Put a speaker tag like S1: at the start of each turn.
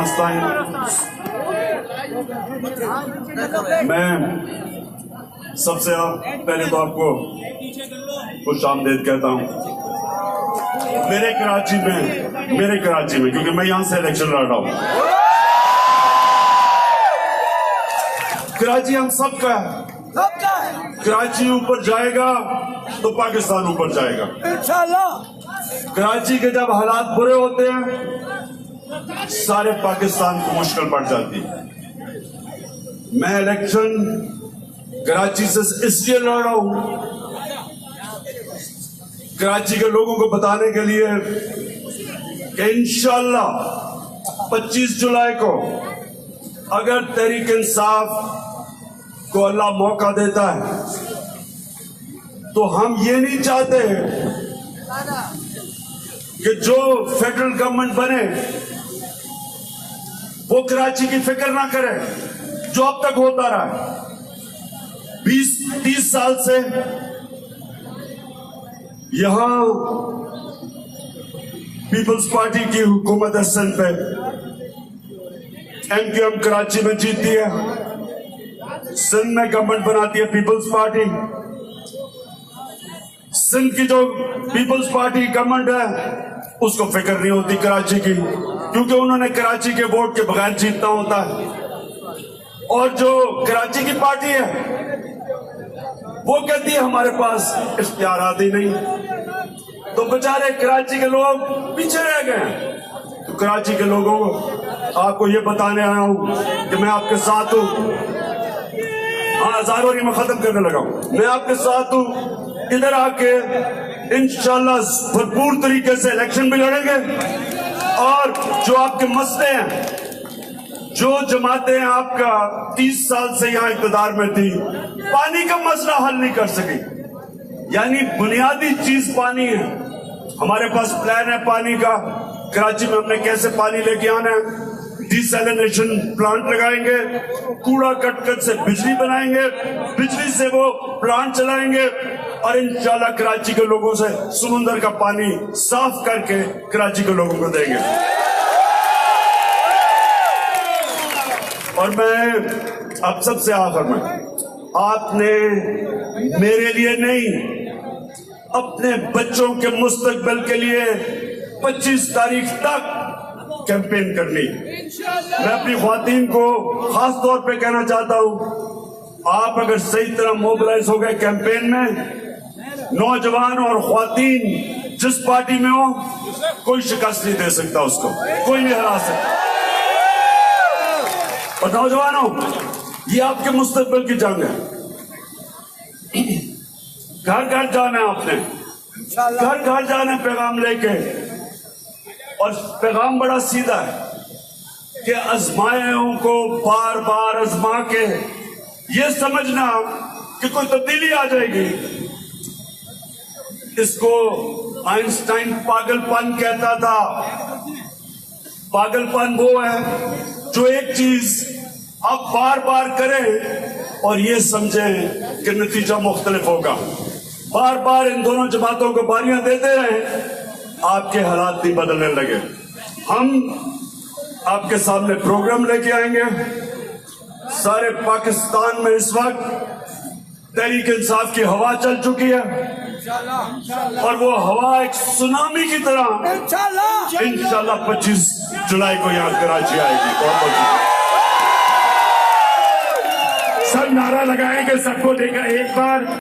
S1: नास्ताइन। मैं सबसे पहले तो आपको खुश आमदीद कहता हूँ मेरे कराची में क्योंकि मैं यहां से इलेक्शन लड़ रहा हूँ। कराची हम सबका है। कराची ऊपर जाएगा तो पाकिस्तान ऊपर जाएगा इंशाल्लाह। कराची के जब हालात बुरे होते हैं सारे पाकिस्तान को मुश्किल पड़ जाती है। मैं इलेक्शन कराची से इसलिए लड़ रहा हूं कराची के लोगों को बताने के लिए कि इंशाल्लाह 25 जुलाई को अगर तहरीक इंसाफ को अल्लाह मौका देता है तो हम ये नहीं चाहते कि जो फेडरल गवर्नमेंट बने वो कराची की फिक्र ना करे जो अब तक होता रहा है। 20-30 साल से यहां पीपल्स पार्टी की हुकूमत है सिंध पे। एमक्यूएम कराची में जीतती है, सिंध में गवर्नमेंट बनाती है पीपल्स पार्टी। सिंध की जो पीपल्स पार्टी गवर्नमेंट है उसको फिक्र नहीं होती कराची की क्योंकि उन्होंने कराची के वोट के बगैर जीतना होता है। और जो कराची की पार्टी है वो कहती है हमारे पास इख्तियारात ही नहीं, तो बेचारे कराची के लोग पीछे रह गए। तो कराची के लोगों को आपको ये बताने आया हूं कि मैं आपके साथ हूं। हाँ, हजारों नहीं, मैं खत्म करने लगा हूं। मैं आपके साथ हूं। इधर आके इंशाल्लाह भरपूर तरीके से इलेक्शन भी लड़ेंगे और जो आपके मसले हैं, जो जमातें आपका 30 साल से यहां इक़्तिदार में थी, पानी का मसला हल नहीं कर सकी। यानी बुनियादी चीज पानी है। हमारे पास प्लान है पानी का। कराची में हमने कैसे पानी लेके आना है, डिसैलिनेशन प्लांट लगाएंगे, कूड़ा कटकट से बिजली बनाएंगे, बिजली से वो प्लांट चलाएंगे और इंशाल्लाह कराची के लोगों से समुंदर का पानी साफ करके कराची के लोगों को देंगे। और मैं अब सबसे आखिर में, आपने मेरे लिए नहीं अपने बच्चों के मुस्तकबिल के लिए 25 तारीख तक कैंपेन करनी। मैं अपनी ख्वातीन को खास तौर पे कहना चाहता हूं, आप अगर सही तरह मोबिलाइज हो गए कैंपेन में, नौजवान और ख्वातीन जिस पार्टी में हो कोई शिकस्त नहीं दे सकता, उसको कोई नहीं हरा सकता। और नौजवानों, ये आपके मुस्तकबिल की जंग है। घर घर जाना है आपने, घर घर जाना है पैगाम लेके। और पैगाम बड़ा सीधा है कि आजमायों को बार बार आजमा के ये समझना कि कोई तब्दीली आ जाएगी। इसको आइंस्टाइन पागलपन कहता था। पागलपन वो है जो एक चीज आप बार बार करें और ये समझें कि नतीजा मुख्तलिफ होगा। बार बार इन दोनों जमातों को बारियां देते रहें, आपके हालात नहीं बदलने लगे। हम आपके सामने प्रोग्राम लेके आएंगे। सारे पाकिस्तान में इस वक्त तहरीक इंसाफ की हवा चल चुकी है और वो हवा एक सुनामी की तरह इंशाल्लाह 25 जुलाई को यहाँ कराची आएगी। सब नारा लगाएंगे, सबको देगा एक बार।